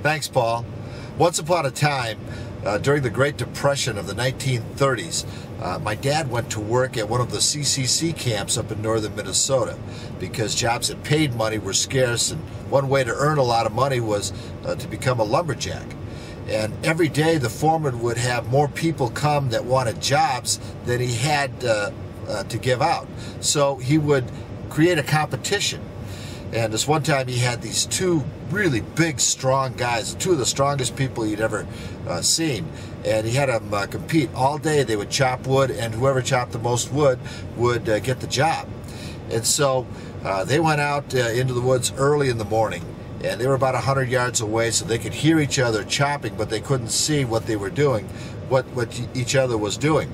Thanks, Paul. Once upon a time, during the Great Depression of the 1930s, my dad went to work at one of the CCC camps up in northern Minnesota because jobs that paid money were scarce, and one way to earn a lot of money was to become a lumberjack. And every day the foreman would have more people come that wanted jobs than he had to give out. So he would create a competition. And this one time he had these two really big, strong guys, two of the strongest people he'd ever seen. And he had them compete all day. They would chop wood, and whoever chopped the most wood would get the job. And so they went out into the woods early in the morning. And they were about 100 yards away, so they could hear each other chopping, but they couldn't see what they were doing, what each other was doing.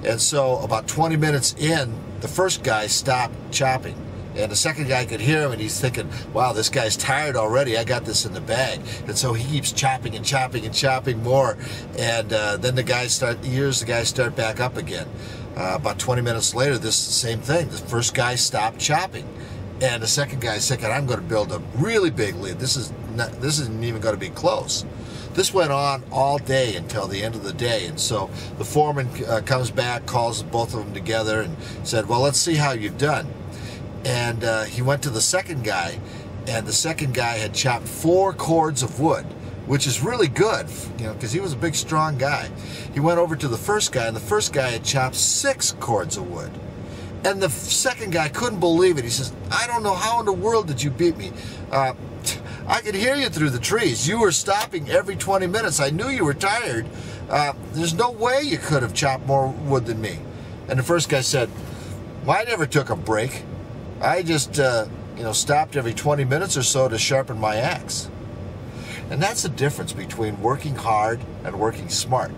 And so about 20 minutes in, the first guy stopped chopping. And the second guy could hear him, and he's thinking, wow, this guy's tired already. I got this in the bag. And so he keeps chopping and chopping and chopping more. And then the guys start back up again. About 20 minutes later, this is the same thing. The first guy stopped chopping. And the second guy's thinking, I'm going to build a really big lead. This isn't even going to be close. This went on all day until the end of the day. And so the foreman comes back, calls both of them together, and said, well, let's see how you've done. And he went to the second guy, and the second guy had chopped 4 cords of wood, which is really good, you know, because he was a big, strong guy. He went over to the first guy, and the first guy had chopped 6 cords of wood. And the second guy couldn't believe it. He says, I don't know how in the world did you beat me. I could hear you through the trees. You were stopping every 20 minutes. I knew you were tired. There's no way you could have chopped more wood than me. And the first guy said, well, I never took a break. I just, stopped every 20 minutes or so to sharpen my axe. And that's the difference between working hard and working smart.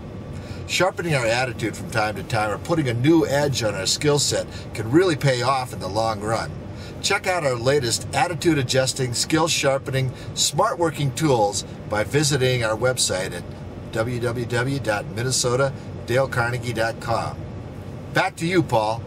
Sharpening our attitude from time to time, or putting a new edge on our skill set, can really pay off in the long run. Check out our latest attitude adjusting, skill sharpening, smart working tools by visiting our website at www.minnesotadalecarnegie.com. Back to you, Paul.